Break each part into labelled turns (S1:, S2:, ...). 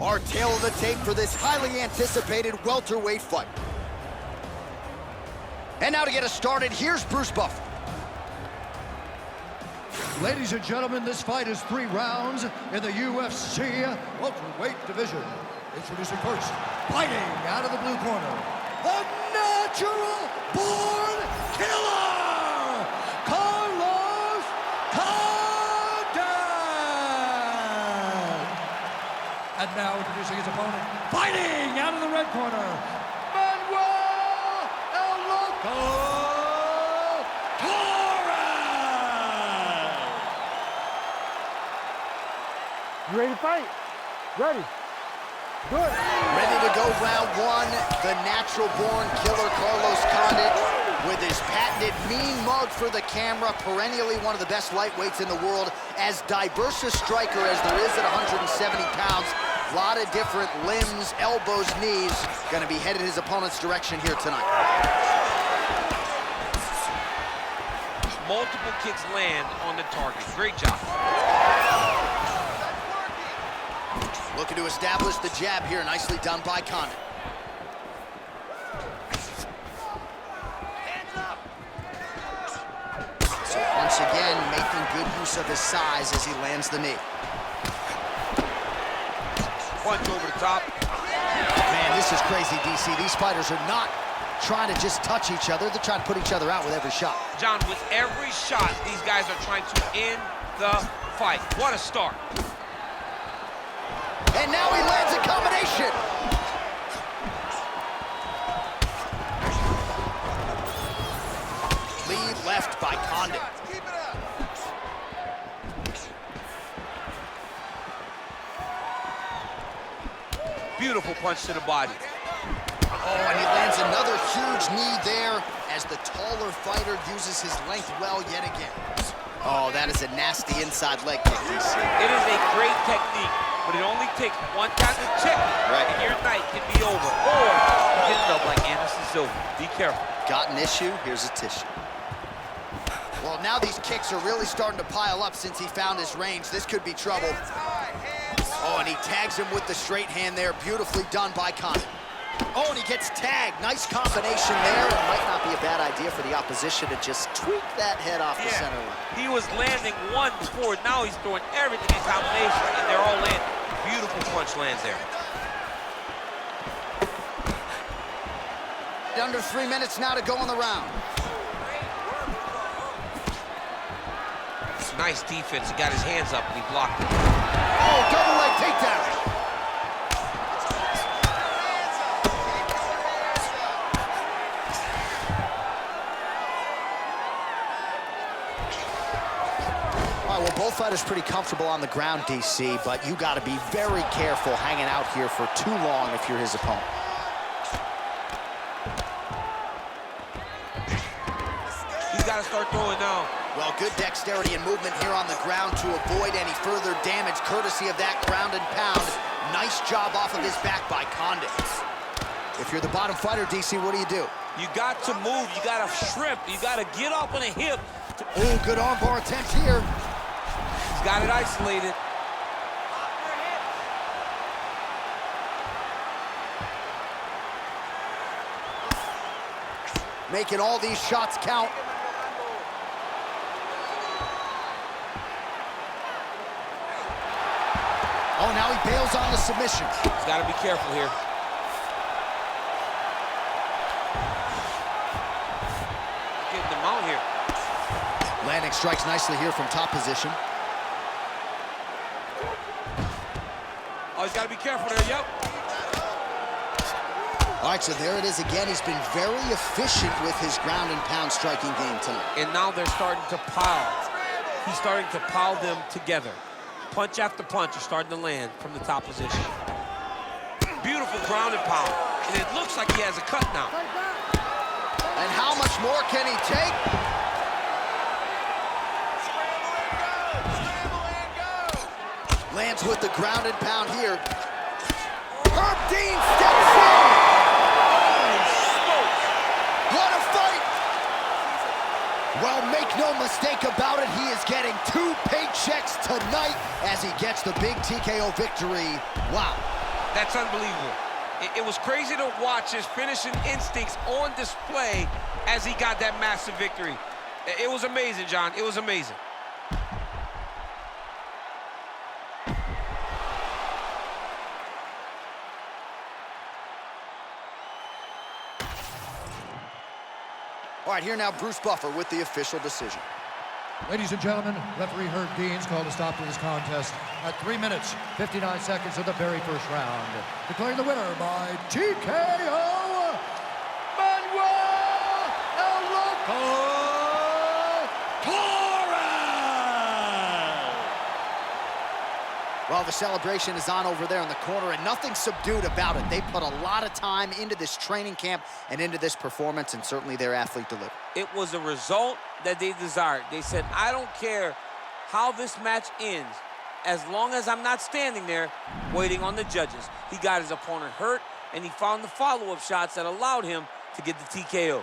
S1: Our tail of the tape for this highly anticipated welterweight fight. And now to get us started, here's Bruce Buffer.
S2: Ladies and gentlemen, this fight is 3 rounds in the UFC welterweight division. Introducing first, fighting out of the blue corner, the natural-born killer, Condit! And now introducing his opponent, fighting out of the red corner, Manuel Torres!
S3: You ready to fight? Ready. Good.
S1: Ready to go round 1, the natural-born killer Carlos Condit with his patented mean mug for the camera, perennially one of the best lightweights in the world, as diverse a striker as there is at 170 pounds. A lot of different limbs, elbows, knees, gonna be headed his opponent's direction here tonight.
S4: Multiple kicks land on the target. Great job.
S1: Looking to establish the jab here, nicely done by Condit. So once again, making good use of his size as he lands the knee.
S4: Punch over the top.
S1: Man, this is crazy, DC. These fighters are not trying to just touch each other. They're trying to put each other out with every shot.
S4: John, with every shot, these guys are trying to end the fight. What a start.
S1: And now he lands a combination. Lead left by Condit.
S4: Beautiful punch to the body.
S1: Oh, and he lands another huge knee there as the taller fighter uses his length well yet again. Oh, that is a nasty inside leg kick, DC.
S4: It is a great technique, but it only takes one time to check it,
S1: right,
S4: and your night can be over. Or you can end up like Anderson Silva. Be careful.
S1: Got an issue? Here's a tissue. Well, now these kicks are really starting to pile up since he found his range. This could be trouble. Oh, and he tags him with the straight hand there. Beautifully done by Condit. Oh, and he gets tagged. Nice combination there. It might not be a bad idea for the opposition to just tweak that head off the center line.
S4: He was landing one before. Now he's throwing everything in combination, and they're all landing. Beautiful punch lands there.
S1: Under 3 minutes now to go in the round.
S4: Nice defense. He got his hands up, and he blocked it.
S1: Oh, double leg takedown. Well, both fighters pretty comfortable on the ground, DC, but you got to be very careful hanging out here for too long if you're his opponent.
S4: He's got to start throwing now.
S1: Well, good dexterity and movement here on the ground to avoid any further damage, courtesy of that ground and pound. Nice job off of his back by Condit. If you're the bottom fighter, DC, what do?
S4: You got to move. You got to shrimp. You got to get up on a hip.
S1: Oh, good armbar attempt here.
S4: He's got it isolated.
S1: Making all these shots count. Oh, now he bails on the submission.
S4: He's got to be careful here. Getting them out here.
S1: Landing strikes nicely here from top position.
S4: Oh, he's got to be careful there, yep.
S1: All right, so there it is again. He's been very efficient with his ground and pound striking game tonight.
S4: And now they're starting to pile. He's starting to pile them together. Punch after punch is starting to land from the top position. Beautiful ground and pound. And it looks like he has a cut now.
S1: And how much more can he take? Lands with the ground and pound here. Herb Dean steps in. What a fight! Well, make no mistake about it, he is getting 2 paychecks tonight as he gets the big TKO victory. Wow.
S4: That's unbelievable. It was crazy to watch his finishing instincts on display as he got that massive victory. It was amazing, John. It was amazing.
S1: All right, here now, Bruce Buffer with the official decision.
S2: Ladies and gentlemen, referee Herb Deans called a stop to this contest at 3 minutes, 59 seconds of the very first round. Declaring the winner by TKO, Manuel Torres!
S1: Well, the celebration is on over there in the corner, and nothing subdued about it. They put a lot of time into this training camp and into this performance, and certainly their athlete delivered.
S4: It was a result that they desired. They said, I don't care how this match ends, as long as I'm not standing there waiting on the judges. He got his opponent hurt, and he found the follow-up shots that allowed him to get the TKO.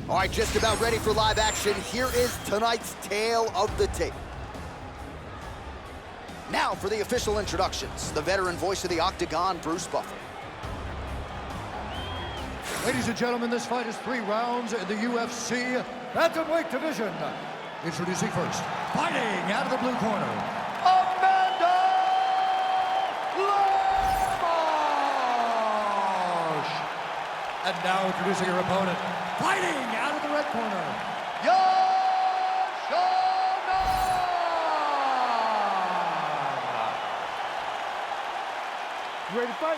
S1: All right, just about ready for live action. Here is tonight's tale of the tape. Now for the official introductions, the veteran voice of the Octagon, Bruce Buffer.
S2: Ladies and gentlemen, this fight is 3 rounds in the UFC bantamweight division. Introducing first, fighting out of the blue corner, Lemos! And now introducing her opponent, fighting out of the red corner, Xiaonan!
S3: You ready to fight?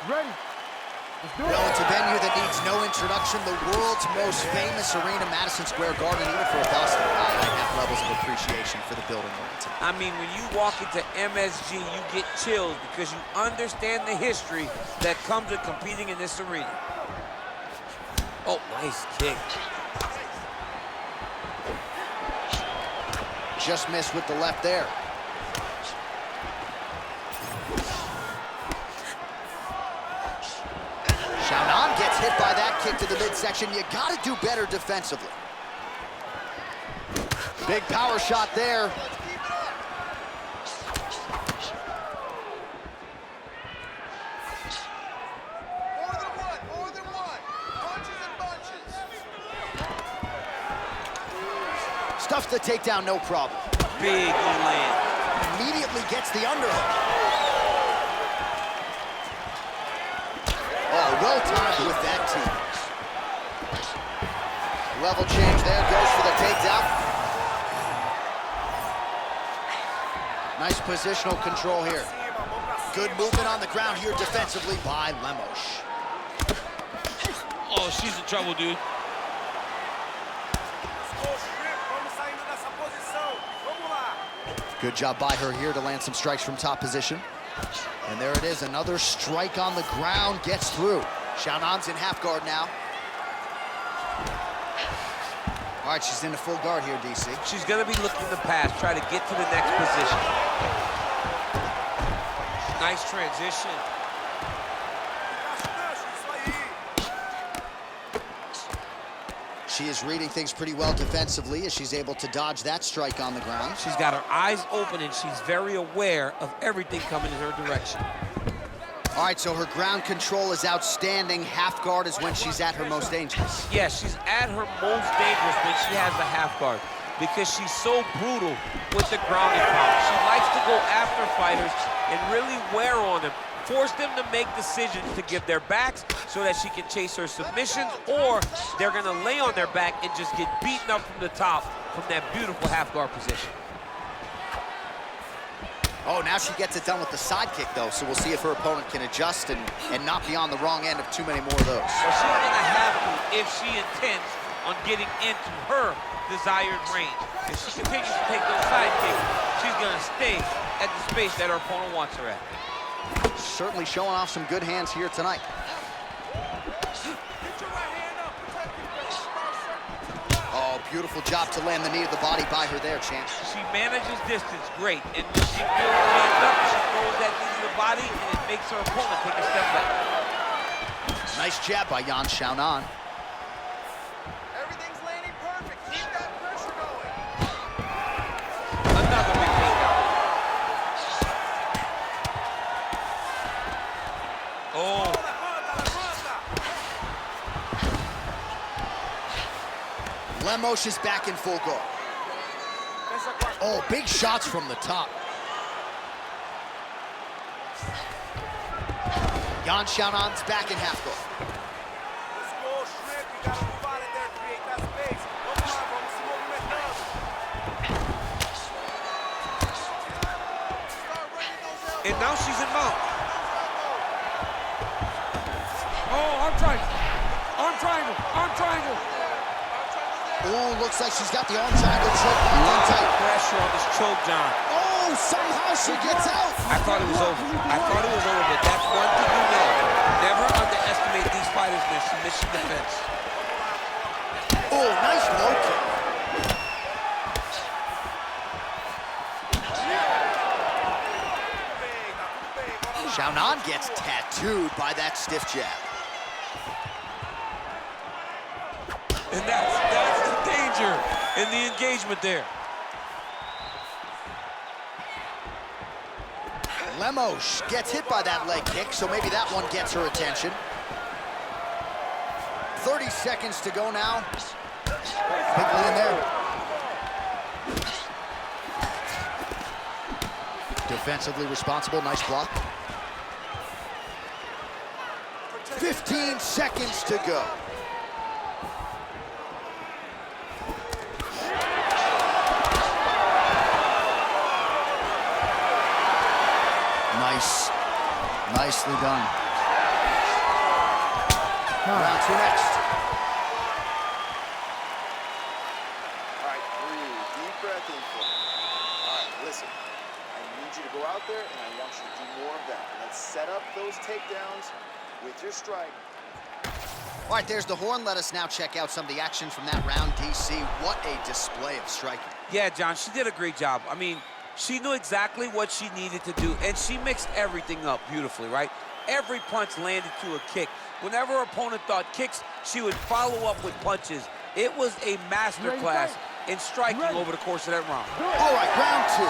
S3: Ready. Let's do it.
S1: Well, it's a venue that needs no introduction. The world's most famous arena, Madison Square Garden, even for Augusta. I have levels of appreciation for the building we're in tonight.
S4: I mean, when you walk into MSG, you get chills because you understand the history that comes with competing in this arena. Oh, nice kick.
S1: Just missed with the left there. Xiaonan gets hit by that kick to the midsection. You gotta do better defensively. Big power shot there. Stuffs the takedown, no problem.
S4: Big land.
S1: Immediately gets the underhook. Oh, well timed with that team. Level change there, goes for the takedown. Nice positional control here. Good movement on the ground here defensively by Lemos.
S4: Oh, she's in trouble, dude.
S1: Good job by her here to land some strikes from top position. And there it is, another strike on the ground, gets through. Xiaonan's in half guard now. All right, she's into full guard here, DC.
S4: She's gonna be looking to pass, try to get to the next position. Nice transition.
S1: She is reading things pretty well defensively as she's able to dodge that strike on the ground.
S4: She's got her eyes open and she's very aware of everything coming in her direction.
S1: All right, so her ground control is outstanding. Half guard is when she's at her most dangerous.
S4: Yes, she's at her most dangerous when she has the half guard because she's so brutal with the grounding power. She likes to go after fighters and really wear on them, force them to make decisions to give their backs so that she can chase her submissions, or they're gonna lay on their back and just get beaten up from the top from that beautiful half guard position.
S1: Oh, now she gets it done with the side kick, though, so we'll see if her opponent can adjust and not be on the wrong end of too many more of those.
S4: Well, she's gonna have to if she intends on getting into her desired range. If she continues to take those side kicks, she's gonna stay at the space that her opponent wants her at.
S1: Certainly showing off some good hands here tonight. Oh, beautiful job to land the knee to the body by her there, champ.
S4: She manages distance great, and when she feels jammed up, she throws that knee to the body, and it makes her opponent take a step back.
S1: Nice jab by Xiaonan.
S5: Everything's landing perfect. Keep that pressure going.
S4: Another big takedown. Oh.
S1: Lemos is back in full guard. Oh, big shots from the top. Xiaonan's back in half guard.
S5: Let's go, Struve. You gotta move out of there, create that space. Vamos lá, vamos se movimentando. Start running those elbows.
S4: And now she's in mount. Oh, arm triangle. Arm triangle. Arm triangle.
S1: Oh, looks like she's got the arm triangle choke locked in tight.
S4: Pressure on this choke, John.
S1: Oh, somehow she gets out.
S4: I thought it was over. I thought it was over, but that's one thing you know. Never underestimate these fighters in their submission defense.
S1: Oh, nice low kick. Xiaonan gets tattooed by that stiff jab.
S4: And that's the danger in the engagement there.
S1: Lemos gets hit by that leg kick, so maybe that one gets her attention. 30 seconds to go now. Quickly in there. Defensively responsible, nice block. 15 seconds to go. Nicely done. Round two next.
S5: All right, breathe. Deep breath in for me. All right, listen. I need you to go out there, and I want you to do more of that. Let's set up those takedowns with your strike.
S1: All right, there's the horn. Let us now check out some of the action from that round, DC. What a display of striking.
S4: Yeah, John, she did a great job. I mean, she knew exactly what she needed to do, and she mixed everything up beautifully, right? Every punch landed to a kick. Whenever her opponent thought kicks, she would follow up with punches. It was a masterclass in striking over the course of that round.
S1: All right, round two.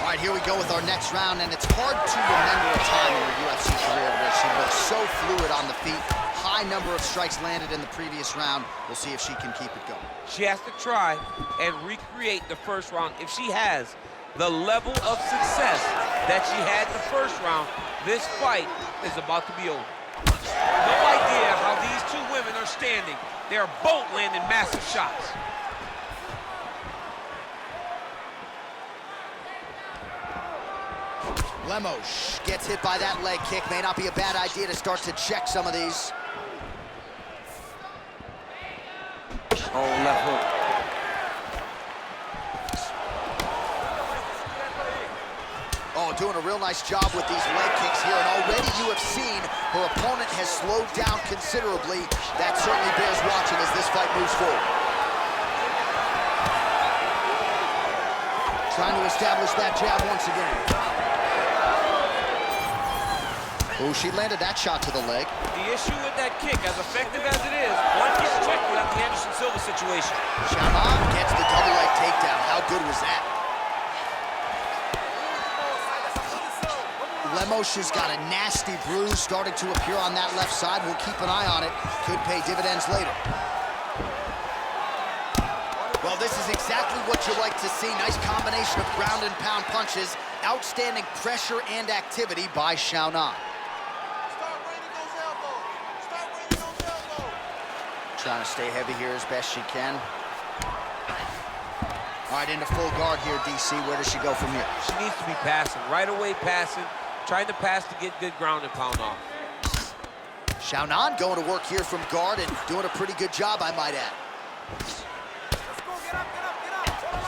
S1: All right, here we go with our next round, and it's hard to remember a time in her UFC career where she looked so fluid on the feet. High number of strikes landed in the previous round. We'll see if she can keep it going.
S4: She has to try and recreate the first round. If she has the level of success that she had in the first round, this fight is about to be over. No idea how these two women are standing. They are both landing massive shots.
S1: Lemos gets hit by that leg kick. May not be a bad idea to start to check some of these.
S4: Oh, left hook.
S1: Oh, doing a real nice job with these leg kicks here. And already you have seen her opponent has slowed down considerably. That certainly bears watching as this fight moves forward. Trying to establish that jab once again. Oh, she landed that shot to the leg.
S4: The issue with that kick, as effective as it is, one gets checked without the Anderson Silva situation.
S1: Xiaonan gets the double leg takedown. How good was that? Lemos has got a nasty bruise starting to appear on that left side. We'll keep an eye on it. Could pay dividends later. Well, this is exactly what you like to see. Nice combination of ground and pound punches. Outstanding pressure and activity by Xiaonan. Trying to stay heavy here as best she can. All right, into full guard here, DC. Where does she go from here?
S4: She needs to be passing, right away passing, trying to pass to get good ground and pound off.
S1: Xiaonan going to work here from guard and doing a pretty good job, I might add.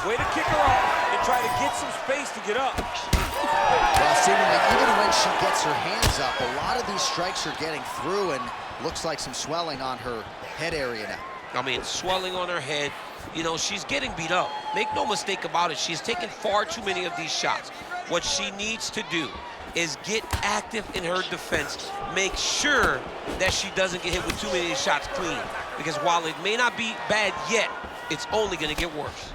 S4: Way to kick her off and try to get some space to get up.
S1: Well, seemingly, even when she gets her hands up, a lot of these strikes are getting through, and looks like some swelling on her head area now.
S4: I mean, swelling on her head. You know, she's getting beat up. Make no mistake about it. She's taken far too many of these shots. What she needs to do is get active in her defense. Make sure that she doesn't get hit with too many shots clean. Because while it may not be bad yet, it's only gonna get worse.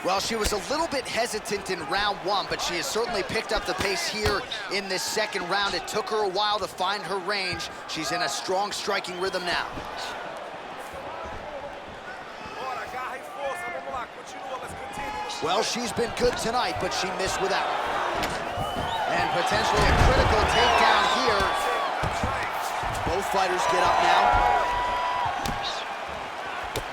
S1: Well, she was a little bit hesitant in round one, but she has certainly picked up the pace here in this second round. It took her a while to find her range. She's in a strong striking rhythm now. Well, she's been good tonight, but she missed with that one. And potentially a critical takedown here. Both fighters get up now.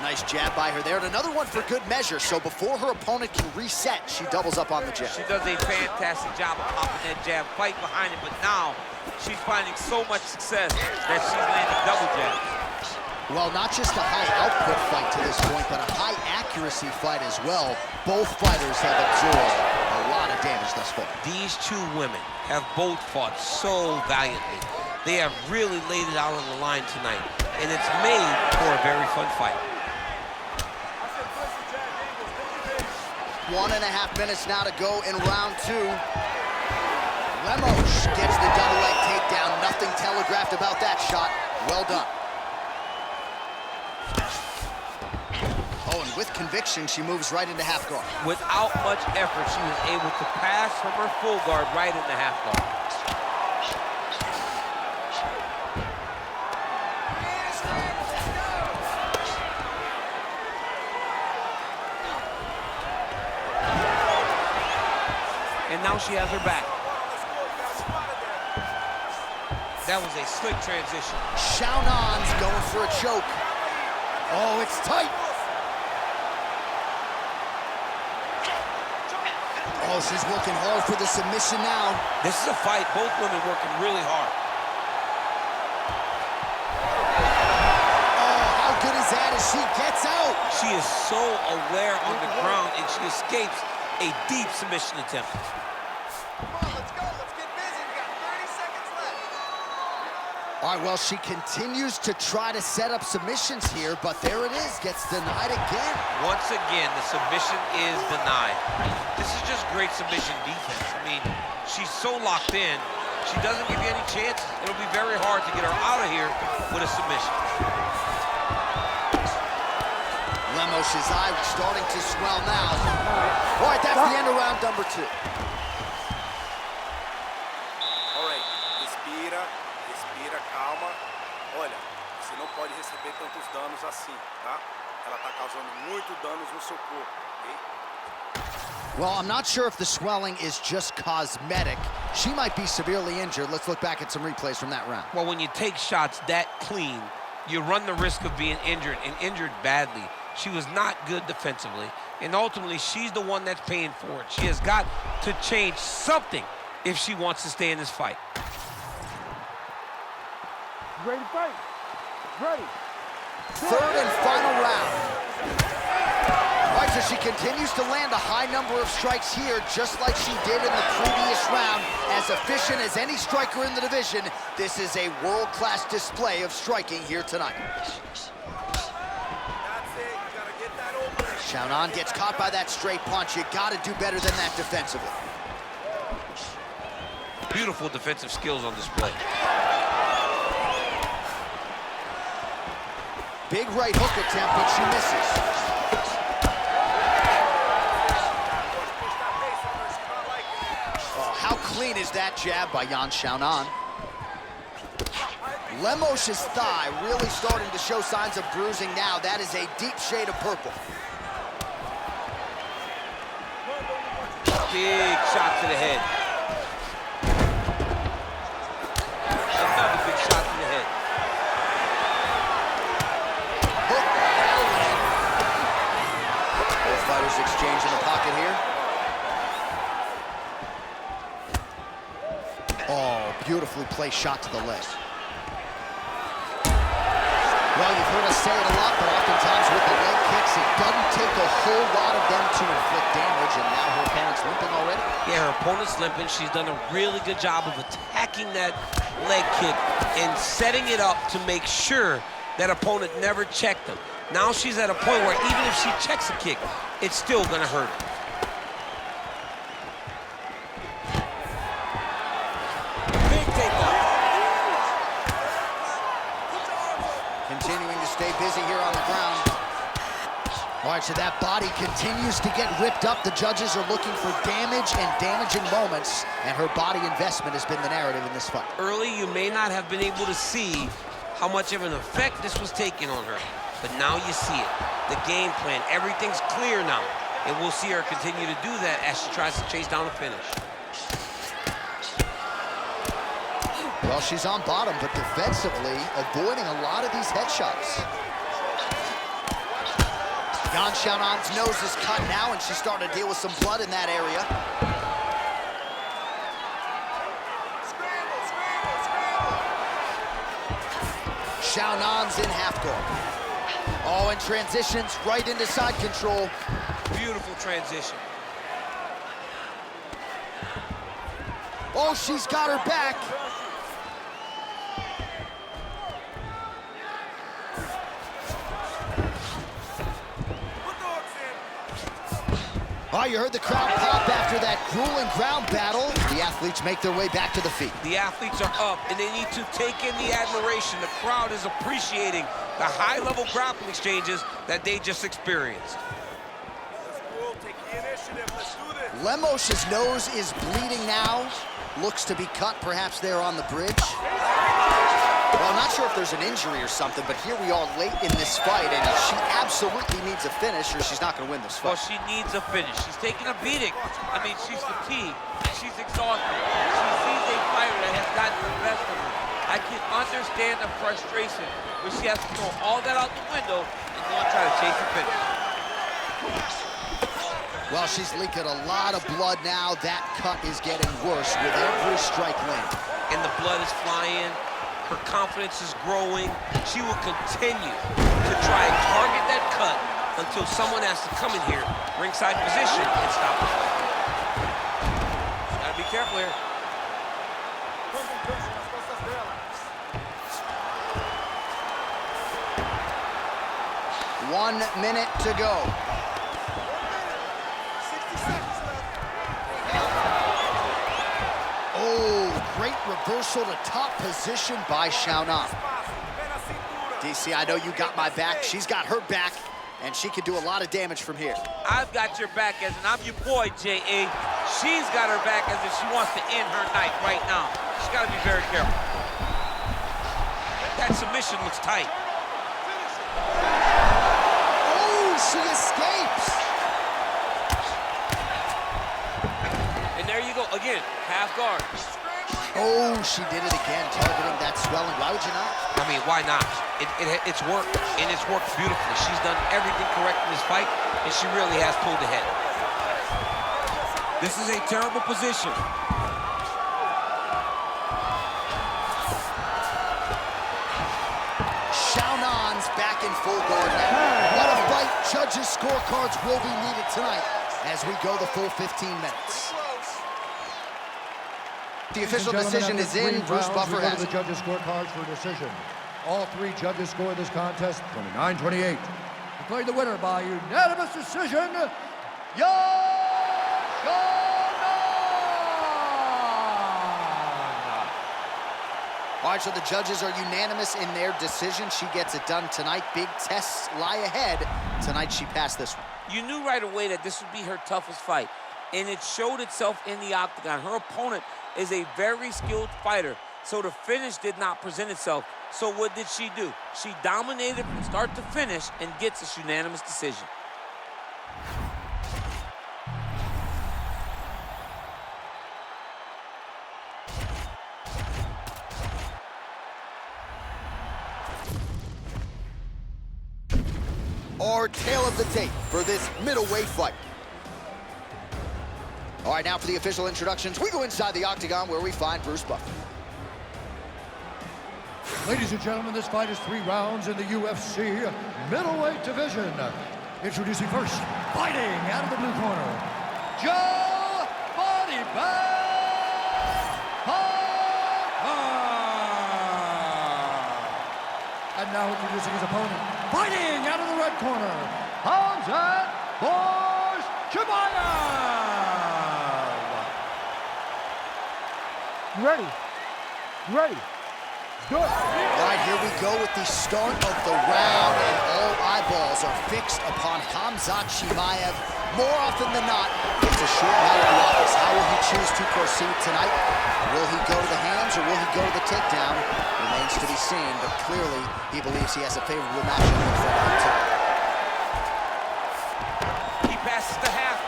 S1: Nice jab by her there, and another one for good measure. So before her opponent can reset, she doubles up on the jab.
S4: She does a fantastic job of popping that jab, fight behind it, but now she's finding so much success that she's landing double jabs.
S1: Well, not just a high output fight to this point, but a high accuracy fight as well. Both fighters have absorbed a lot of damage thus far.
S4: These two women have both fought so valiantly. They have really laid it out on the line tonight, and it's made for a very fun fight.
S1: 1.5 minutes now to go in round two. Lemos gets the double leg takedown. Nothing telegraphed about that shot. Well done. Oh, and with conviction, she moves right into half guard.
S4: Without much effort, she was able to pass from her full guard right into half guard. And now she has her back. That was a slick transition.
S1: Xiaonan's going for a choke. Oh, it's tight. Oh, she's working hard for the submission now.
S4: This is a fight, both women working really hard.
S1: Oh, how good is that as she gets out?
S4: She is so aware on the ground, and she escapes a deep submission attempt.
S1: All right, well, she continues to try to set up submissions here, but there it is, gets denied again.
S4: Once again, the submission is denied. This is just great submission defense. I mean, she's so locked in, she doesn't give you any chances. It'll be very hard to get her out of here with a submission.
S1: Lemos' eye starting to swell now. All right, that's the end of round number two.
S6: Calma. Olha, você não pode receber tantos danos assim, tá? Ela tá causando muito danos no seu corpo, ok?
S1: Well, I'm not sure if the swelling is just cosmetic. She might be severely injured. Let's look back at some replays from that round.
S4: Well, when you take shots that clean, you run the risk of being injured, and injured badly. She was not good defensively, and ultimately, she's the one that's paying for it. She has got to change something if she wants to stay in this fight.
S3: Ready to fight? Ready.
S1: Third and final round. All right, so she continues to land a high number of strikes here, just like she did in the previous round. As efficient as any striker in the division, this is a world-class display of striking here tonight. Xiaonan gets caught by that straight punch. You got to do better than that defensively.
S4: Beautiful defensive skills on display.
S1: Big right hook attempt, but she misses. Oh, how clean is that jab by Xiaonan? Lemos' thigh really starting to show signs of bruising now. That is a deep shade of purple.
S4: Big shot to the head. Another big shot to the head.
S1: Both fighters exchange in the pocket here. Oh, beautifully placed shot to the leg. Well, you've heard us say it a lot, but oftentimes with the leg kicks, it doesn't take a whole lot of them to inflict damage, and now her opponent's limping already.
S4: Yeah, her opponent's limping. She's done a really good job of attacking that leg kick and setting it up to make sure that opponent never checked them. Now she's at a point where even if she checks a kick, it's still gonna hurt her.
S1: busy here on the ground. All right, so that body continues to get ripped up. The judges are looking for damage and damaging moments, and her body investment has been the narrative in this fight.
S4: Early, you may not have been able to see how much of an effect this was taking on her, but now you see it. The game plan, everything's clear now, and we'll see her continue to do that as she tries to chase down a finish.
S1: Well, she's on bottom, but defensively avoiding a lot of these headshots. Xiaonan's nose is cut now, and she's starting to deal with some blood in that area. Xiaonan's in half guard. Oh, and transitions right into side control.
S4: Beautiful transition.
S1: Oh, she's got her back. Oh, you heard the crowd pop after that grueling ground battle. The athletes make their way back to the feet.
S4: The athletes are up, and they need to take in the admiration. The crowd is appreciating the high-level grappling exchanges that they just experienced.
S6: Let's go, take the initiative, let's do this.
S1: Lemos's nose is bleeding now. Looks to be cut, perhaps there on the bridge. Well, I'm not sure if there's an injury or something, but here we are late in this fight, and she absolutely needs a finish or she's not going to win this fight.
S4: Well, she needs a finish. She's taking a beating. I mean, she's fatigued. She's exhausted. She sees a fighter that has gotten the best of her. I can understand the frustration where she has to throw all that out the window and go and try to chase a finish.
S1: Well, she's leaking a lot of blood now. That cut is getting worse with every strike landing.
S4: And the blood is flying. Her confidence is growing. She will continue to try and target that cut until someone has to come in here, ringside position, and stop the fight. Gotta be careful here.
S1: 1 minute to go. Oh, great reversal to top position by Xiaonan. DC, I know you got my back. She's got her back, and she can do a lot of damage from here.
S4: I've got your back, as in I'm your boy, J.A. She's got her back as if she wants to end her night right now. She's got to be very careful. That submission looks tight.
S1: Oh, she escapes.
S4: And there you go, again, half guard.
S1: Oh, she did it again, targeting that swelling. Why would you not?
S4: I mean, why not? It's worked, and it's worked beautifully. She's done everything correct in this fight, and she really has pulled ahead. This is a terrible position.
S1: Xiaonan's back in full guard now. What a fight. Judges' scorecards will be needed tonight as we go the full 15 minutes. The official decision is in. Bruce Buffer has
S2: the judges' scorecards for decision. All three judges scored this contest 29-28. Declaring the winner by unanimous decision, Xiaonan!
S1: All right, so the judges are unanimous in their decision. She gets it done tonight. Big tests lie ahead. Tonight, she passed this one.
S4: You knew right away that this would be her toughest fight, and it showed itself in the octagon. Her opponent is a very skilled fighter, so the finish did not present itself. So what did she do? She dominated from start to finish and gets this unanimous decision.
S1: Our tale of the tape for this middleweight fight. All right, now for the official introductions, we go inside the octagon where we find Bruce Buffer.
S2: Ladies and gentlemen, this fight is 3 rounds in the UFC middleweight division. Introducing first, fighting out of the blue corner, Joe Body Bag Pyfer. And now introducing his opponent, fighting out of the red corner, Khamzat Chimaev.
S3: You ready? You ready? Good.
S1: All right, here we go with the start of the round, and all eyeballs are fixed upon Khamzat Chimaev. More often than not, it's a short night at the office. How will he choose to proceed tonight? Will he go to the hands or will he go to the takedown? Remains to be seen, but clearly he believes he has a favorable matchup in front of him tonight.
S4: He passes the half.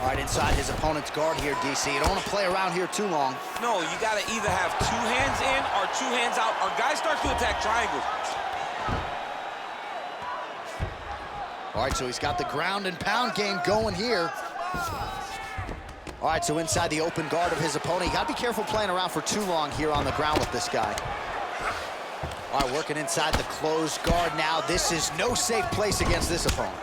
S1: All right, inside his opponent's guard here, DC. You don't want to play around here too long.
S4: No, you got to either have 2 hands in or 2 hands out. Our guys start to attack triangles.
S1: All right, so he's got the ground and pound game going here. All right, so inside the open guard of his opponent. You got to be careful playing around for too long here on the ground with this guy. All right, working inside the closed guard now. This is no safe place against this opponent.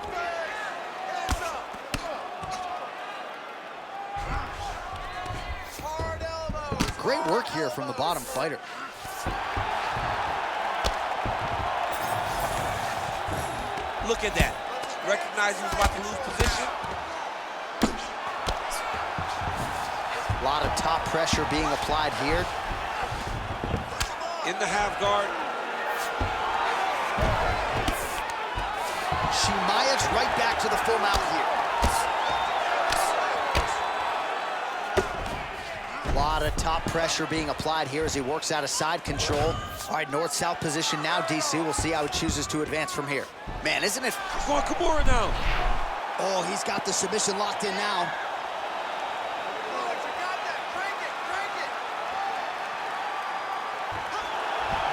S1: Great work here from the bottom fighter.
S4: Look at that. Recognizing he's about to lose position.
S1: A lot of top pressure being applied here.
S4: In the half guard.
S1: Chimaev's right back to the full mount here. A lot of top pressure being applied here as he works out of side control. All right, north-south position now, DC. We'll see how he chooses to advance from here. Man, isn't it?
S4: He's going Kimura now.
S1: Oh, he's got the submission locked in now.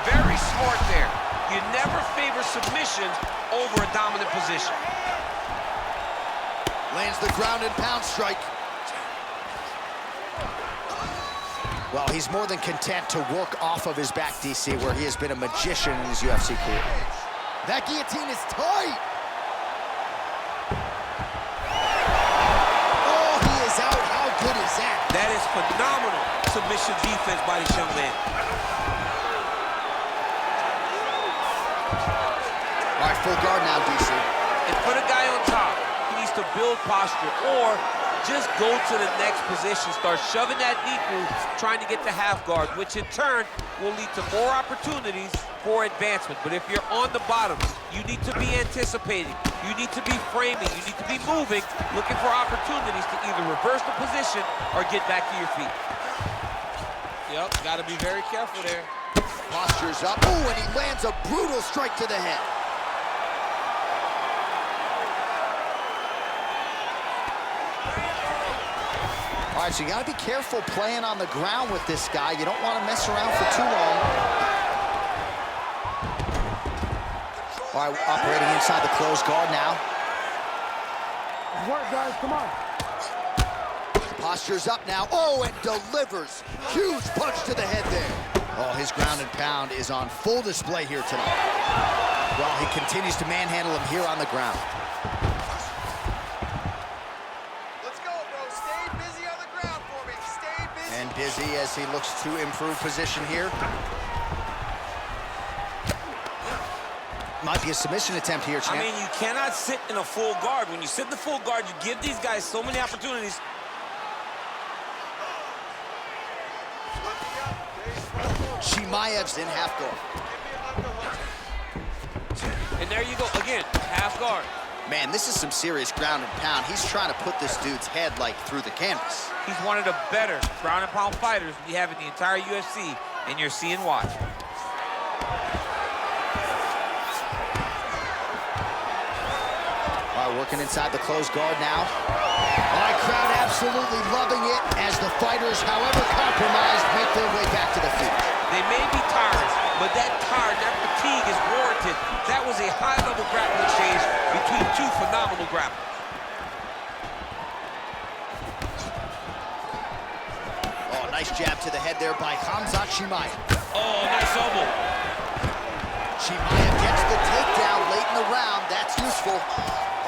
S4: Very smart there. You never favor submission over a dominant position.
S1: Lands the ground and pound strike. Well, he's more than content to work off of his back, DC, where he has been a magician in his UFC career. That guillotine is tight. Oh, he is out. How good is that?
S4: That is phenomenal submission defense by this young man.
S1: All right, full guard now, DC.
S4: And put a guy on top. He needs to build posture or just go to the next position. Start shoving that knee through, trying to get the half guard, which in turn will lead to more opportunities for advancement. But if you're on the bottom, you need to be anticipating. You need to be framing. You need to be moving, looking for opportunities to either reverse the position or get back to your feet. Yep, got to be very careful there.
S1: Posture's up. Oh, and he lands a brutal strike to the head. All right, so you got to be careful playing on the ground with this guy. You don't want to mess around for too long. All right, operating inside the closed guard now.
S3: Good work, guys. Come on.
S1: Posture's up now. Oh, and delivers. Huge punch to the head there. Oh, his ground and pound is on full display here tonight. Well, he continues to manhandle him here on the ground. And busy as he looks to improve position here. Might be a submission attempt here, champ.
S4: I mean, you cannot sit in a full guard. When you sit in the full guard, you give these guys so many opportunities.
S1: Chimaev's in half guard.
S4: And there you go, again, half guard.
S1: Man, this is some serious ground and pound. He's trying to put this dude's head, like, through the canvas.
S4: He's one of the better ground and pound fighters we have in the entire UFC, and you're seeing why.
S1: All right, working inside the closed guard now. All right, crowd absolutely loving it as the fighters, however compromised, make their way back to the feet.
S4: They may be tired, but that fatigue is warranted. That was a high-level grappling exchange between 2 phenomenal grapplers.
S1: Oh, nice jab to the head there by Khamzat Chimaev.
S4: Oh, nice elbow.
S1: Chimaev gets the takedown late in the round. That's useful.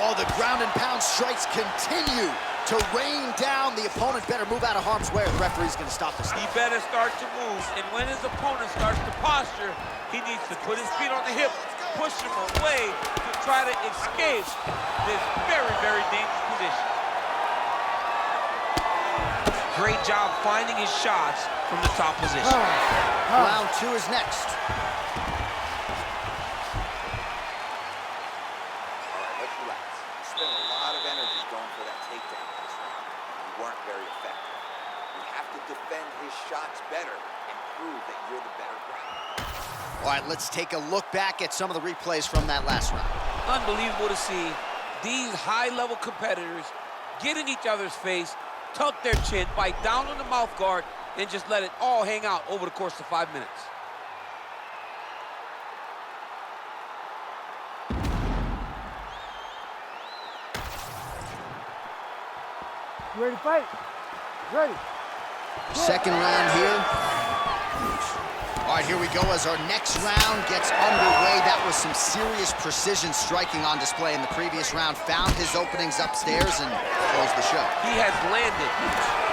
S1: Oh, the ground and pound strikes continue to rain down. The opponent better move out of harm's way or the referee's going to stop this.
S4: He better start to move, and when his opponent starts to posture, he needs to put his feet on the hip, push him away to try to escape this very, very dangerous position. great job finding his shots from the top position.
S1: Round 2 is next.
S5: Let's relax. You spent a lot of energy going for that takedown last round. You weren't very effective. You have to defend his shots better and prove that you're the better grappler.
S1: All right, let's take a look back at some of the replays from that last round.
S4: Unbelievable to see these high-level competitors get in each other's face, tuck their chin, bite down on the mouth guard, and just let it all hang out over the course of 5 minutes.
S3: You ready to fight? Ready.
S1: Second round here. All right, here we go as our next round gets underway. That was some serious precision striking on display in the previous round. Found his openings upstairs and closed the show.
S4: He has landed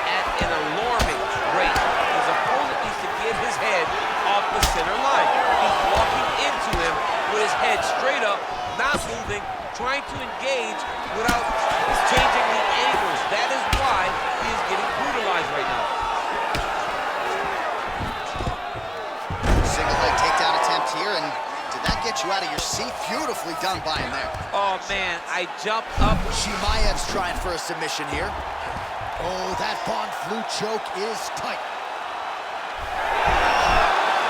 S4: at an alarming rate. His opponent needs to get his head off the center line. He's walking into him with his head straight up, not moving, trying to engage without changing the angles. That is why he is getting brutalized right now.
S1: Single leg takedown attempt here, and did that get you out of your seat? Beautifully done by him there.
S4: Oh man, I jumped up.
S1: Chimaev's trying for a submission here. Oh, that Von Flue choke is tight.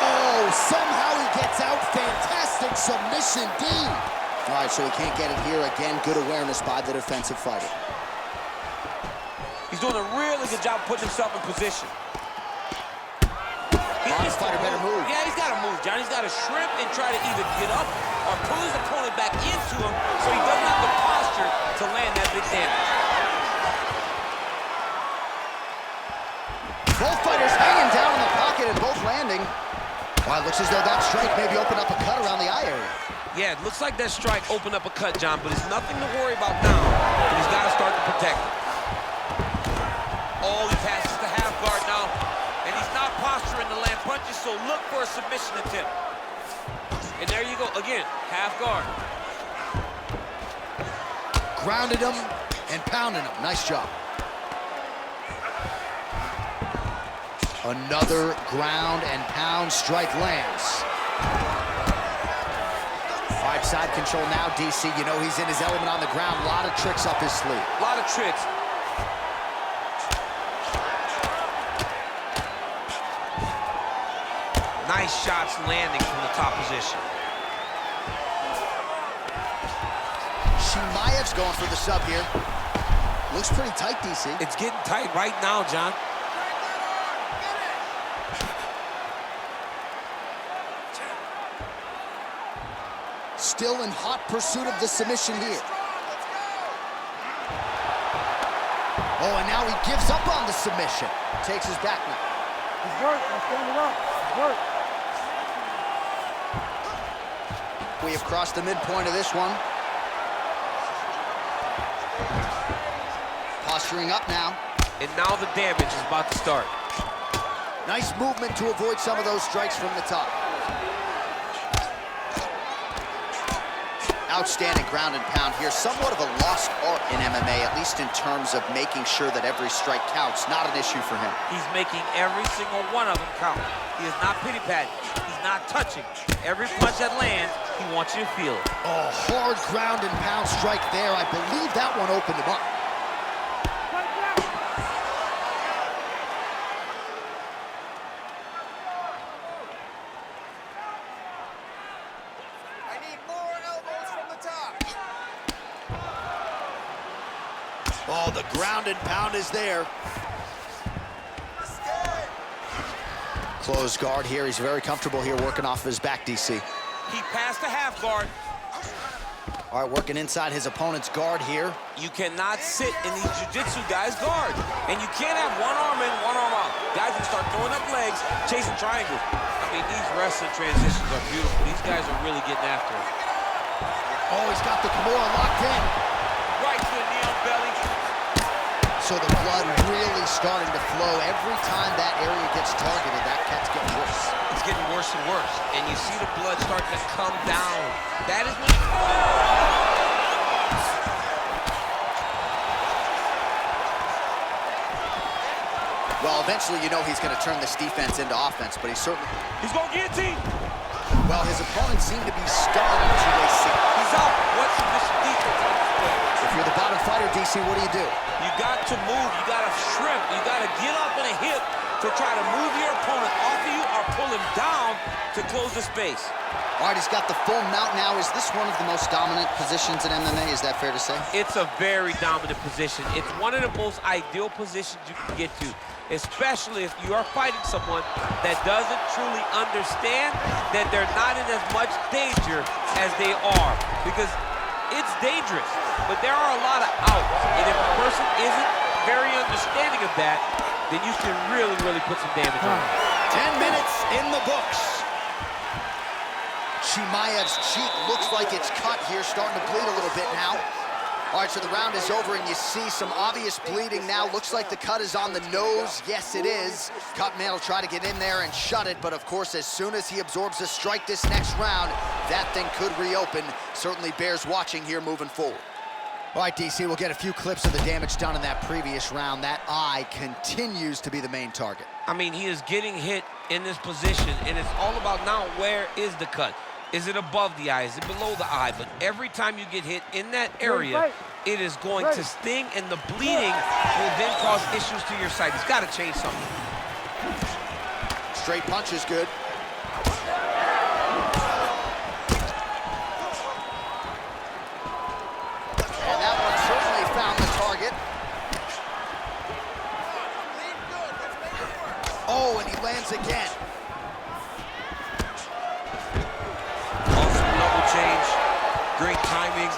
S1: Oh, somehow he gets out. Fantastic submission, D. All right, so he can't get it here. Again, good awareness by the defensive fighter.
S4: He's doing a really good job putting himself in position.
S1: Honest fighter better move.
S4: Yeah, he's got to move, John. He's got to shrimp and try to either get up or pull his opponent back into him so he doesn't have the posture to land that big damage.
S1: Both fighters hanging down in the pocket and both landing. Well, it looks as though that strike maybe opened up a cut around the eye area.
S4: Yeah, it looks like that strike opened up a cut, John, but it's nothing to worry about now. But he's got to start to protect it. Oh, he passes the half guard now. And he's not posturing to land punches, so look for a submission attempt. And there you go, again, half guard.
S1: Grounded him and pounded him. Nice job. Another ground and pound strike lands. All right, side control now, DC. You know he's in his element on the ground. A lot of tricks up his sleeve.
S4: A lot of tricks. Nice shots landing from the top position.
S1: Chimaev's going for the sub here. Looks pretty tight, DC.
S4: It's getting tight right now, John.
S1: Still in hot pursuit of the submission here. Oh, and now he gives up on the submission. Takes his back now.
S3: It's work. I'm standing up. It's work.
S1: We have crossed the midpoint of this one. Posturing up now.
S4: And now the damage is about to start.
S1: Nice movement to avoid some of those strikes from the top. Outstanding ground and pound here. Somewhat of a lost art in MMA, at least in terms of making sure that every strike counts. Not an issue for him.
S4: He's making every single one of them count. He is not pity-patting. He's not touching. Every punch that lands, he wants you to feel it.
S1: Oh, hard ground and pound strike there. I believe that one opened him up. Oh, the ground and pound is there. Closed guard here. He's very comfortable here working off of his back, DC.
S4: He passed the half guard.
S1: All right, working inside his opponent's guard here.
S4: You cannot sit in these jiu-jitsu guys' guard. And you can't have one arm in, one arm out. Guys can start throwing up legs, chasing triangles. I mean, these wrestling transitions are beautiful. These guys are really getting after it.
S1: Oh, he's got the Kimura locked in.
S4: Right to the knee on belly.
S1: So the blood really starting to flow. Every time that area gets targeted, that cat's getting worse.
S4: It's getting worse and worse. And you see the blood starting to come down. That is when...
S1: Well, eventually you know he's going to turn this defense into offense, but he's certainly...
S4: He's going to guillotine.
S1: Well, his opponent seemed to be starting to
S4: He's out. What's this defense on display?
S1: If you're the bottom fighter, DC, what do?
S4: You got to move. You got to shrimp. You got to get up in a hip to try to move your opponent off of you or pull him down to close the space.
S1: All right, he's got the full mount now. Is this one of the most dominant positions in MMA? Is that fair to say?
S4: It's a very dominant position. It's one of the most ideal positions you can get to, especially if you are fighting someone that doesn't truly understand that they're not in as much danger as they are. Because it's dangerous, but there are a lot of outs. And if a person isn't very understanding of that, then you can really, really put some damage on them.
S1: 10 minutes in the books. Chimaev's cheek looks like it's cut here, starting to bleed a little bit now. All right, so the round is over, and you see some obvious bleeding now. Looks like the cut is on the nose. Yes, it is. Cutman will try to get in there and shut it, but of course, as soon as he absorbs a strike this next round, that thing could reopen. Certainly bears watching here moving forward. All right, DC, we'll get a few clips of the damage done in that previous round. That eye continues to be the main target.
S4: I mean, he is getting hit in this position, and it's all about now where is the cut? Is it above the eye? Is it below the eye? But every time you get hit in that area, it is going to sting, and the bleeding will then cause issues to your sight. He's got to change something.
S1: Straight punch is good. And that one certainly found the target. Oh, and he lands again.
S4: Change, great timing.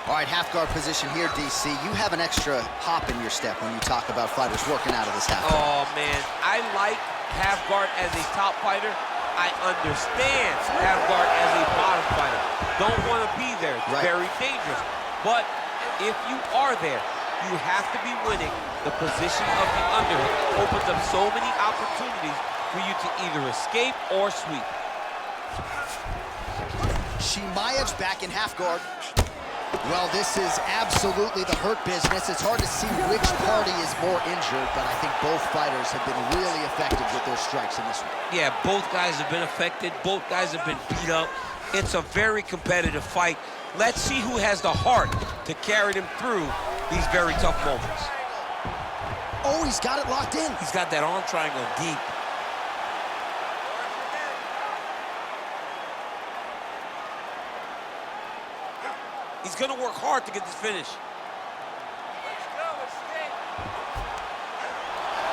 S1: All right, half guard position here, DC. You have an extra hop in your step when you talk about fighters working out of this half guard.
S4: Oh, man, I like half guard as a top fighter. I understand half guard as a bottom fighter. Don't want to be there. It's very dangerous. But if you are there, you have to be winning. The position of the underhook opens up so many opportunities for you to either escape or sweep.
S1: Chimaev's back in half guard. Well, this is absolutely the hurt business. It's hard to see which party is more injured, but I think both fighters have been really effective with their strikes in this one.
S4: Yeah, both guys have been affected. Both guys have been beat up. It's a very competitive fight. Let's see who has the heart to carry them through these very tough moments.
S1: Oh, he's got it locked in.
S4: He's got that arm triangle deep. He's gonna work hard to get this finish.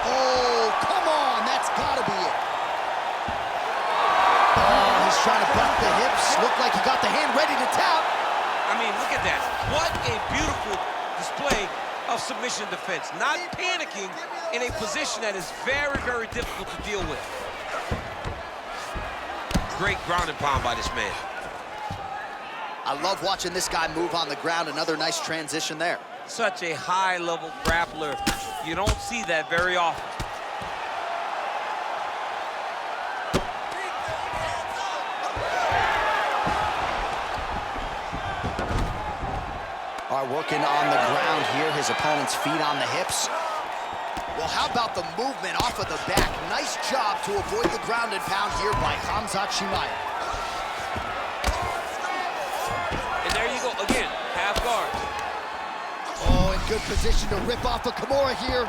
S1: Oh, come on, that's gotta be it. Oh, he's trying to butt the hips. Looked like he got the hand ready to tap.
S4: I mean, look at that. What a beautiful display of submission defense. Not panicking in a position that is very, very difficult to deal with. Great ground and pound by this man.
S1: I love watching this guy move on the ground. Another nice transition there.
S4: Such a high-level grappler. You don't see that very often.
S1: All right, working on the ground here. His opponent's feet on the hips. Well, how about the movement off of the back? Nice job to avoid the ground and pound here by Khamzat Chimaev.
S4: And there you go, again, half guard.
S1: Oh, in good position to rip off a Kimura here.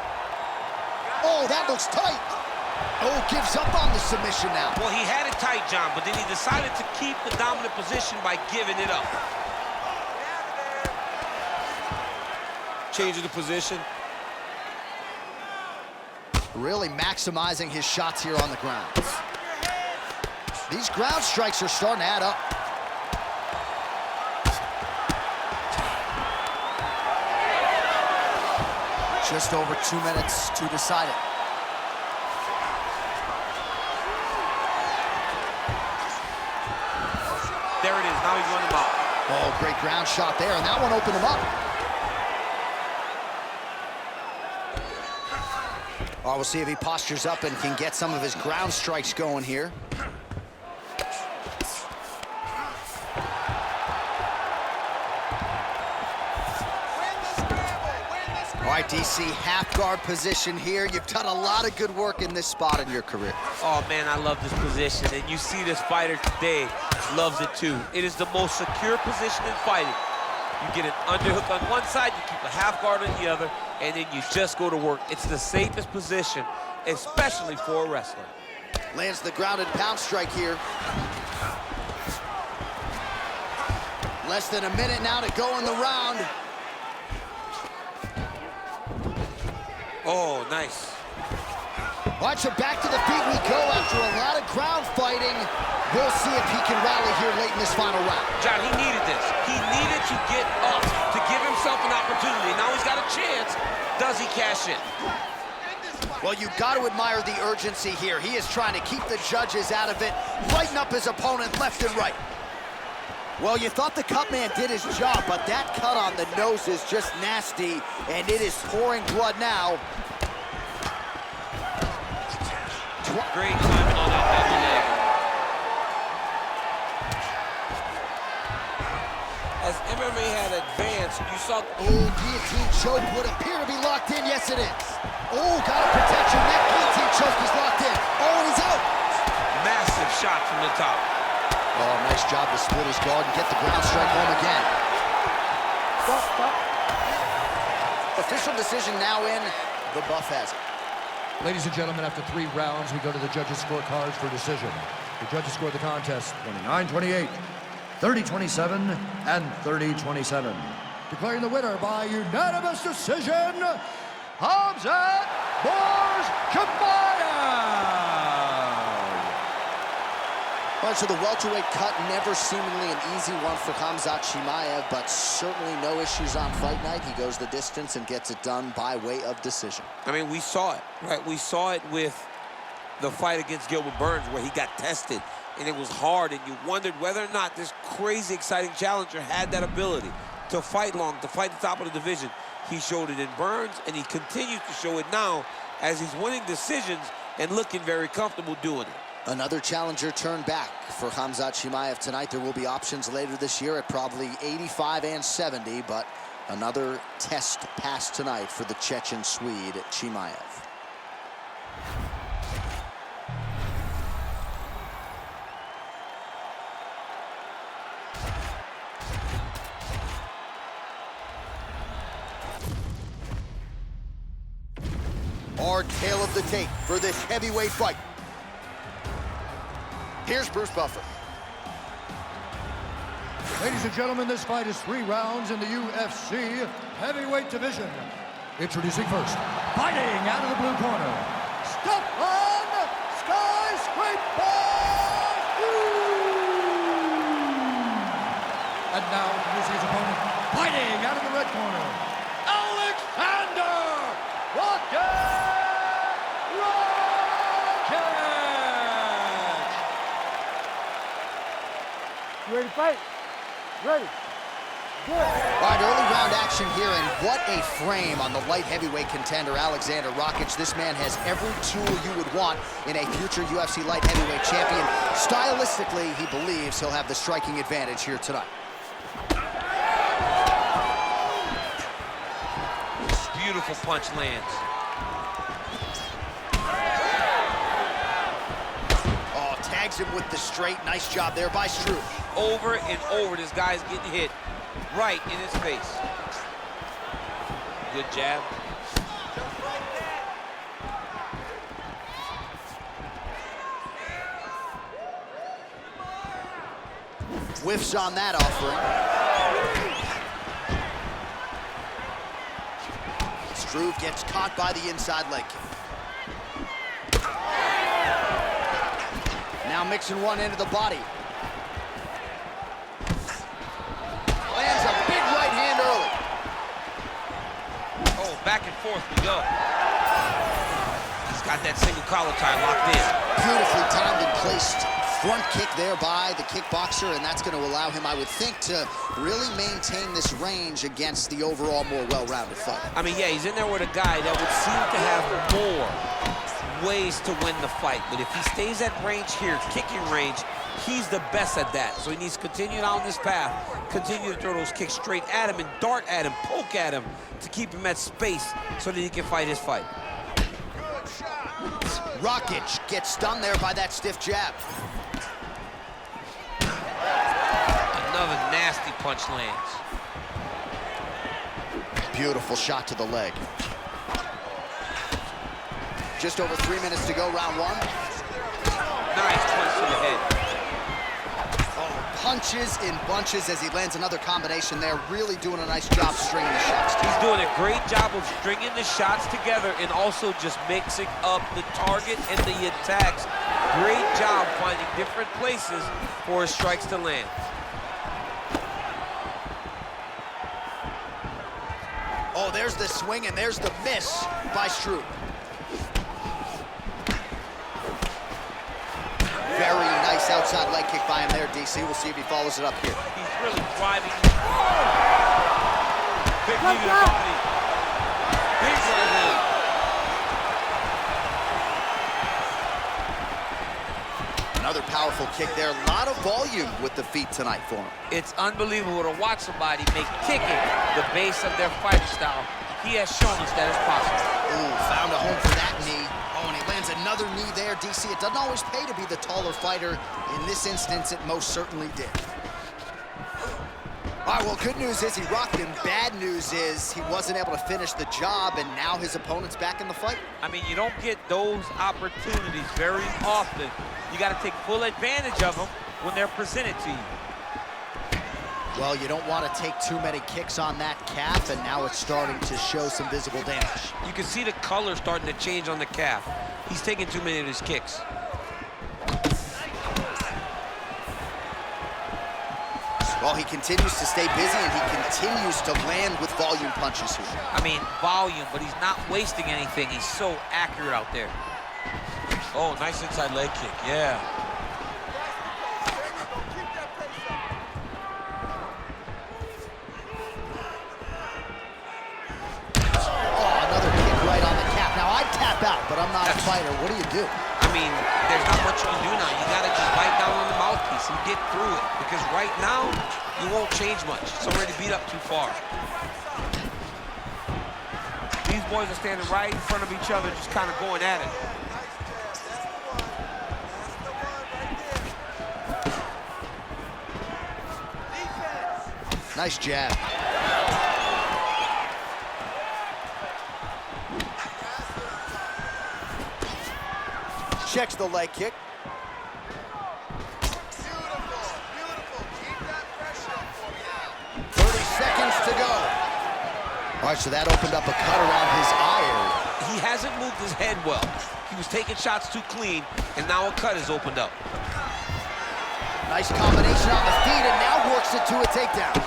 S1: Oh, that looks tight. Oh, gives up on the submission now.
S4: Well, he had it tight, John, but then he decided to keep the dominant position by giving it up. Changing the position.
S1: Really maximizing his shots here on the ground. These ground strikes are starting to add up. Just over 2 minutes to decide it.
S4: There it is, now he's running him out.
S1: Oh, great ground shot there, and that one opened him up. All right, we'll see if he postures up and can get some of his ground strikes going here. All right, DC, half guard position here. You've done a lot of good work in this spot in your career.
S4: Oh, man, I love this position. And you see this fighter today loves it, too. It is the most secure position in fighting. You get an underhook on one side, you keep a half guard on the other, and then you just go to work. It's the safest position, especially for a wrestler.
S1: Lands the grounded pound strike here. Less than a minute now to go in the round.
S4: Oh, nice.
S1: All right, so back to the feet we go after a lot of ground fighting. We'll see if he can rally here late in this final round.
S4: John, he needed this. He needed to get up to give himself an opportunity. Now he's got a chance. Does he cash in?
S1: Well, you got to admire the urgency here. He is trying to keep the judges out of it, lighten up his opponent left and right. Well, you thought the cut man did his job, but that cut on the nose is just nasty, and it is pouring blood now.
S4: Great timing on that double leg. As MMA had advanced, you saw...
S1: Oh, guillotine choke would appear to be locked in. Yes, it is. Oh, got a protection. That guillotine choke is locked in. Oh, he's out.
S4: Massive shot from the top.
S1: Oh, nice job to split his guard and get the ground strike home again.
S3: Stop.
S1: Official decision now in. The buff has it.
S2: Ladies and gentlemen, after 3 rounds, we go to the judges' scorecards for decision. The judges scored the contest 29-28, 30-27, and 30-27. Declaring the winner by unanimous decision, Khamzat Chimaev.
S1: All right, so the welterweight cut never seemingly an easy one for Khamzat Chimaev, but certainly no issues on fight night. He goes the distance and gets it done by way of decision.
S4: I mean, we saw it, right? We saw it with the fight against Gilbert Burns where he got tested, and it was hard, and you wondered whether or not this crazy, exciting challenger had that ability to fight long, to fight the top of the division. He showed it in Burns, and he continues to show it now as he's winning decisions and looking very comfortable doing it.
S1: Another challenger turned back for Khamzat Chimaev tonight. There will be options later this year at probably 85 and 70, but another test pass tonight for the Chechen Swede, Chimaev. Our tale of the tape for this heavyweight fight. Here's Bruce Buffer.
S2: Ladies and gentlemen, this fight is 3 rounds in the UFC heavyweight division. Introducing first, fighting out of the blue corner, Stefan Skyscraper! And now introducing his opponent, fighting out of the red corner, Aleksander Rakic!
S3: You ready to fight? Ready. Good.
S1: All right, early round action here, and what a frame on the light heavyweight contender, Aleksander Rakic. This man has every tool you would want in a future UFC light heavyweight champion. Stylistically, he believes he'll have the striking advantage here tonight.
S4: Beautiful punch lands.
S1: Oh, tags him with the straight. Nice job there by Struve.
S4: Over and over, this guy's getting hit right in his face. Good jab.
S1: Whiffs on that offering. Struve gets caught by the inside leg kick. Now mixing one into the body. Lands a big right hand early.
S4: Oh, back and forth we go. He's got that single collar tie locked in.
S1: Beautifully timed and placed front kick there by the kickboxer, and that's going to allow him, I would think, to really maintain this range against the overall more well-rounded fight.
S4: I mean, yeah, he's in there with a guy that would seem to have ways to win the fight, but if he stays at range here, kicking range, he's the best at that. So he needs to continue down this path, continue to throw those kicks straight at him and dart at him, poke at him to keep him at space so that he can fight his fight.
S1: Rakic gets stunned there by that stiff jab.
S4: Another nasty punch lands.
S1: Beautiful shot to the leg. Just over 3 minutes to go, round one.
S4: Nice punch to the head.
S1: Oh, punches in bunches as he lands another combination there. Really doing a nice job stringing the shots.
S4: He's doing a great job of stringing the shots together and also just mixing up the target and the attacks. Great job finding different places for his strikes to land.
S1: Oh, there's the swing and there's the miss by Struve. Very nice outside leg kick by him there, DC. We'll see if he follows it up here.
S4: He's really driving. Big knee to the body. Big right hand.
S1: Another powerful kick there. A lot of volume with the feet tonight for him.
S4: It's unbelievable to watch somebody make kicking the base of their fighting style. He has shown us that it's possible.
S1: Ooh, found a home for that knee. Oh, and he lands another knee there, DC. It doesn't always pay to be the taller fighter. In this instance, it most certainly did. All right, well, good news is he rocked him. Bad news is he wasn't able to finish the job, and now his opponent's back in the fight.
S4: I mean, you don't get those opportunities very often. You got to take full advantage of them when they're presented to you.
S1: Well, you don't want to take too many kicks on that calf, and now it's starting to show some visible damage.
S4: You can see the color starting to change on the calf. He's taking too many of his kicks.
S1: Well, he continues to stay busy, and he continues to land with volume punches here.
S4: I mean, volume, but he's not wasting anything. He's so accurate out there. Oh, nice inside leg kick, yeah.
S1: But I'm not a fighter. What do you do?
S4: I mean, there's not much you can do now. You got to just bite down on the mouthpiece and get through it. Because right now, you won't change much. It's already beat up too far. These boys are standing right in front of each other, just kind of going at it.
S1: Nice jab. Checks the leg kick.
S5: Beautiful. Keep that pressure up for me now.
S1: 30 seconds to go. All right, so that opened up a cut around his eye area.
S4: He hasn't moved his head well. He was taking shots too clean, and now a cut has opened up.
S1: Nice combination on the feet, and now works it to a takedown.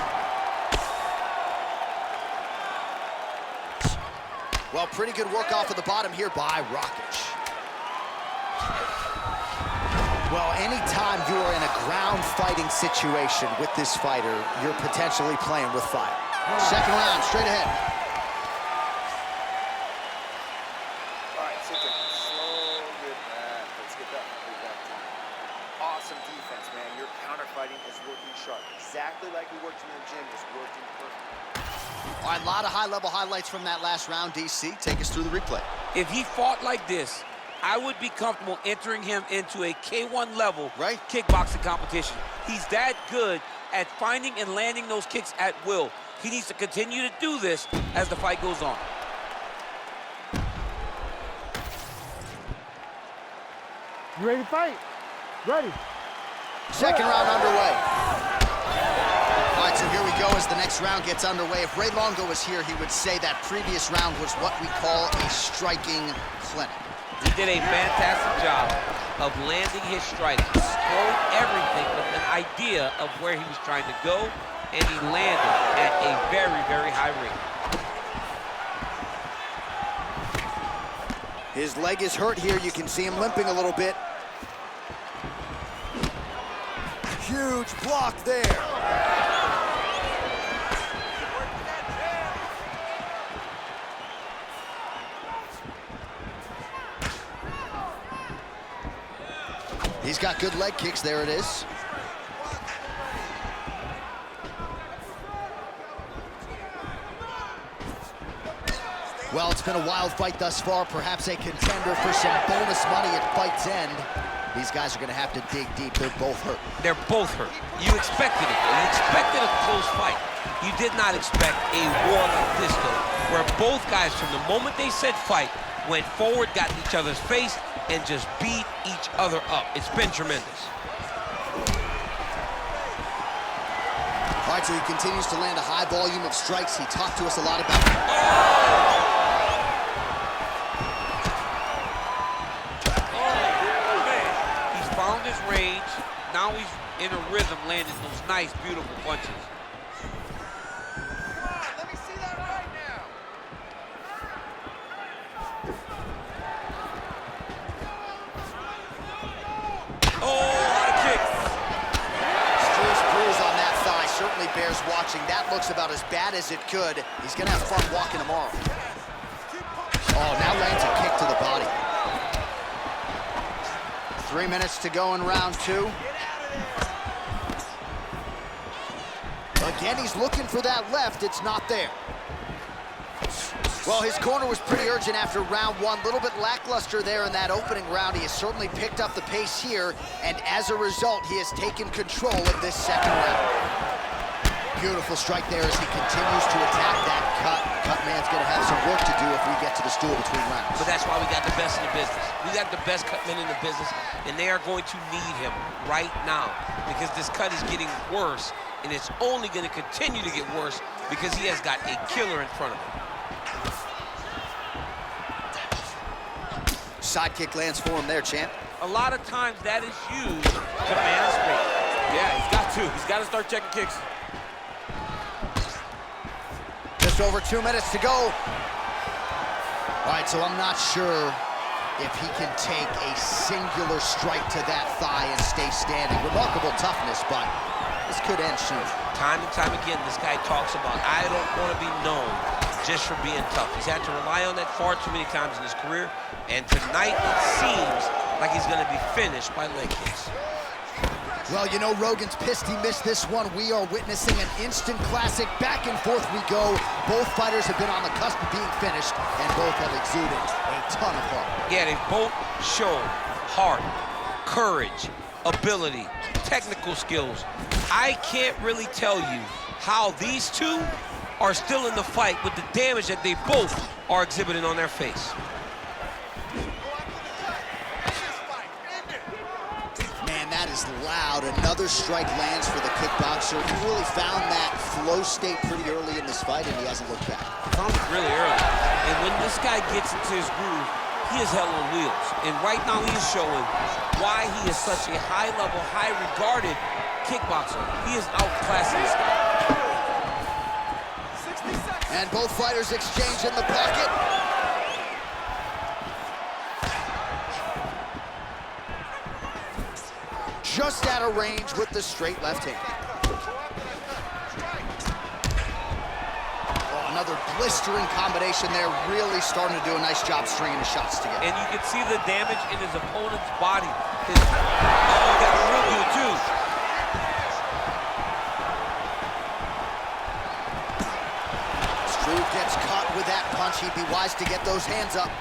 S1: Well, pretty good work off of the bottom here by Rakic. Well, anytime you are in a ground fighting situation with this fighter, you're potentially playing with fire. Second round, straight ahead.
S5: All right, sit down. Slow it back. Let's get that heart rate back down. Awesome defense, man. Your counter fighting is working sharp. Exactly like we worked in the gym, is working perfect.
S1: All right, a lot of high-level highlights from that last round, DC. Take us through the replay.
S4: If he fought like this, I would be comfortable entering him into a K1 level kickboxing competition. He's that good at finding and landing those kicks at will. He needs to continue to do this as the fight goes on.
S3: You ready to fight? Ready.
S1: Second round underway. All right, so here we go as the next round gets underway. If Ray Longo was here, he would say that previous round was what we call a striking clinic.
S4: He did a fantastic job of landing his strikes, throwing everything with an idea of where he was trying to go, and he landed at a very, very high rate.
S1: His leg is hurt here. You can see him limping a little bit. Huge block there. He's got good leg kicks. There it is. Well, it's been a wild fight thus far. Perhaps a contender for some bonus money at fight's end. These guys are going to have to dig deep. They're both hurt.
S4: They're both hurt. You expected it. You expected a close fight. You did not expect a war like this, though, where both guys, from the moment they said fight, went forward, got in each other's face, and just beat each other up. It's been tremendous.
S1: All right, so he continues to land a high volume of strikes. He talked to us a lot about it.
S4: His range. Now he's in a rhythm, landing those nice, beautiful punches.
S5: Come on, let me see that right now.
S4: Oh, high kick.
S1: Struve's bruise on that thigh certainly bears watching. That looks about as bad as it could. He's gonna have fun walking tomorrow. Oh, now lands a kick to the body. 3 minutes to go in round 2. Again, he's looking for that left. It's not there. Well, his corner was pretty urgent after round 1. A little bit lackluster there in that opening round. He has certainly picked up the pace here, and as a result, he has taken control of this second round. Beautiful strike there as he continues to attack that cut. Cut man's gonna have some work to do if we get to the stool between rounds.
S4: But that's why we got the best in the business. We got the best cut men in the business, and they are going to need him right now because this cut is getting worse, and it's only gonna continue to get worse because he has got a killer in front of him.
S1: Side kick lands for him there, champ.
S4: A lot of times that is used to man space.
S7: Yeah, he's got to. He's got to start checking kicks.
S1: Just over 2 minutes to go. All right, so I'm not sure if he can take a singular strike to that thigh and stay standing. Remarkable toughness, but this could end soon.
S4: Time and time again, this guy talks about, I don't want to be known just for being tough. He's had to rely on that far too many times in his career, and tonight it seems like he's going to be finished by leg kicks.
S1: Well, you know, Rogan's pissed he missed this one. We are witnessing an instant classic. Back and forth we go. Both fighters have been on the cusp of being finished, and both have exuded a ton of heart.
S4: Yeah, they've both shown heart, courage, ability, technical skills. I can't really tell you how these two are still in the fight with the damage that they both are exhibiting on their face.
S1: That is loud. Another strike lands for the kickboxer. He really found that flow state pretty early in this fight, and he hasn't looked back.
S4: Found it really early. And when this guy gets into his groove, he is hell on wheels. And right now he is showing why he is such a high-level, high-regarded kickboxer. He is outclassing this guy.
S5: 60 seconds.
S1: And both fighters exchange in the pocket. Just out of range with the straight left hand. Oh, another blistering combination there, really starting to do a nice job stringing the shots together.
S4: And you can see the damage in his opponent's body. He got real good too.
S1: Struve gets caught with that punch. He'd be wise to get those hands up.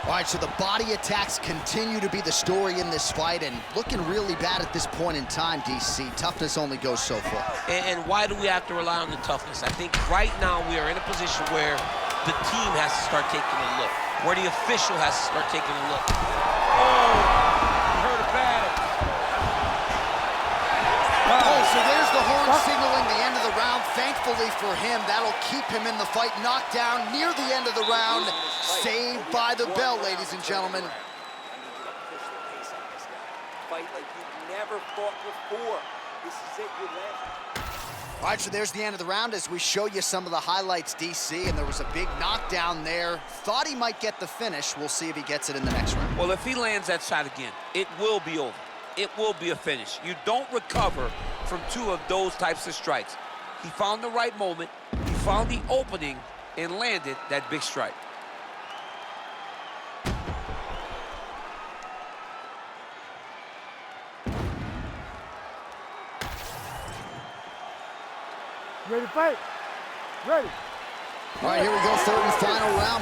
S1: All right, so the body attacks continue to be the story in this fight, and looking really bad at this point in time, DC. Toughness only goes so far.
S4: And why do we have to rely on the toughness? I think right now we are in a position where the team has to start taking a look, where the official has to start taking a look. Oh, he hurt it bad.
S1: Oh, so there's the horn signaling the end of the round. Thankfully for him, that'll keep him in the fight. Knocked down near the end of the round. Saved by the bell, ladies and gentlemen.
S7: I need you to push the pace on this guy. Fight like you've never fought before. This is it, you're left.
S1: All right, so there's the end of the round as we show you some of the highlights, DC, and there was a big knockdown there. Thought he might get the finish. We'll see if he gets it in the next round.
S4: Well, if he lands that shot again, it will be over. It will be a finish. You don't recover from two of those types of strikes. He found the right moment, he found the opening, and landed that big strike.
S3: You ready to fight? Ready.
S1: All right, here we go, third and final round.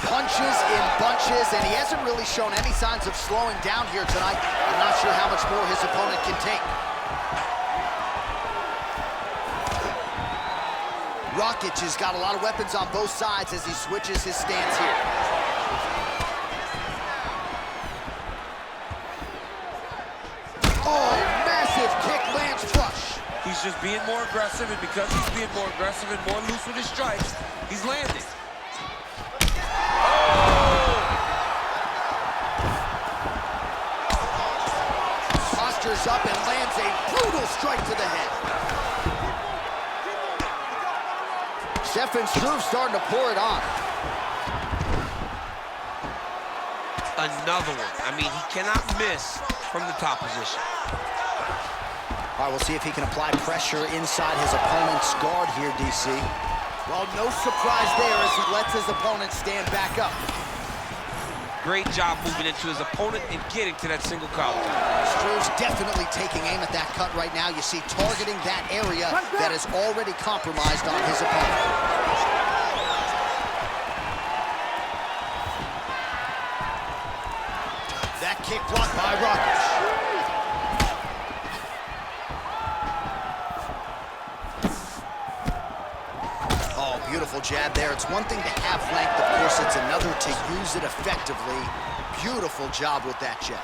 S1: Punches in bunches, and he hasn't really shown any signs of slowing down here tonight. I'm not sure how much more his opponent can take. Rakic has got a lot of weapons on both sides as he switches his stance here. Oh, massive kick lands flush.
S4: He's just being more aggressive, and because he's being more aggressive and more loose with his strikes, he's landing.
S1: Postures up and lands a brutal strike to the head. Stefan Struve starting to pour it on.
S4: Another one. I mean, he cannot miss from the top position.
S1: All right, we'll see if he can apply pressure inside his opponent's guard here, DC. Well, no surprise there as he lets his opponent stand back up.
S4: Great job moving into his opponent and getting to that single collar.
S1: Struve's definitely taking aim at that cut right now. You see, targeting that area that is already compromised on his opponent. That kick blocked by Rakic. Oh, beautiful jab there. It's one thing to have length, of course, it's another to use it effectively. Beautiful job with that jab.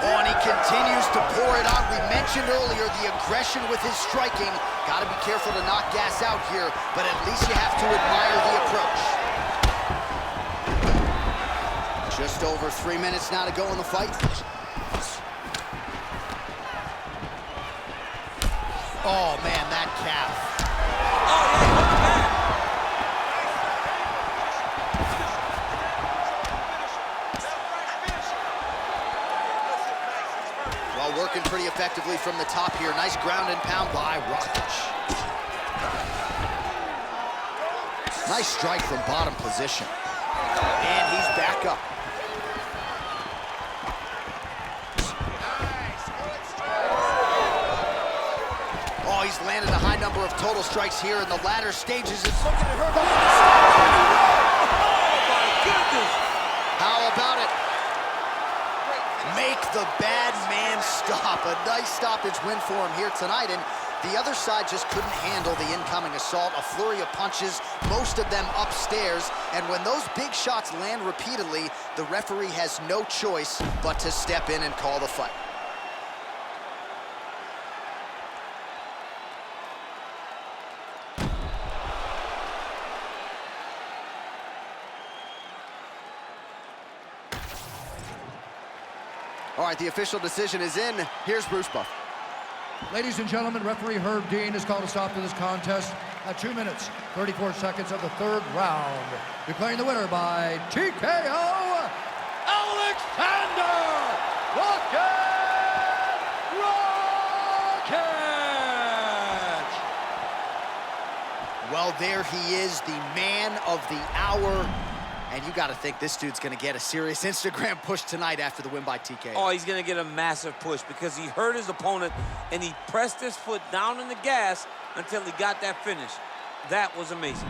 S1: Oh, and he continues to pour it on. We mentioned earlier the aggression with his striking. Got to be careful to not gas out here, but at least you have to admire the approach. Just over 3 minutes now to go in the fight. Oh, man, that calf. Well, working pretty effectively from the top here. Nice ground and pound by Rakic. Nice strike from bottom position. And he's back up. Oh, he's landed a high number of total strikes here in the latter stages. It's looking at her. Oh,
S4: my goodness!
S1: How about it? Make the bad man stop. A nice stoppage win for him here tonight, and the other side just couldn't handle the incoming assault. A flurry of punches, most of them upstairs, and when those big shots land repeatedly, the referee has no choice but to step in and call the fight. All right, the official decision is in. Here's Bruce Buff.
S2: Ladies and gentlemen, referee Herb Dean has called a stop to this contest at 2 minutes, 34 seconds of the third round. Declaring the winner by TKO, Aleksander Rakic!
S1: Well, there he is, the man of the hour. And you got to think this dude's going to get a serious Instagram push tonight after the win by TKO.
S4: Oh, he's going to get a massive push because he hurt his opponent and he pressed his foot down in the gas until he got that finish. That was amazing.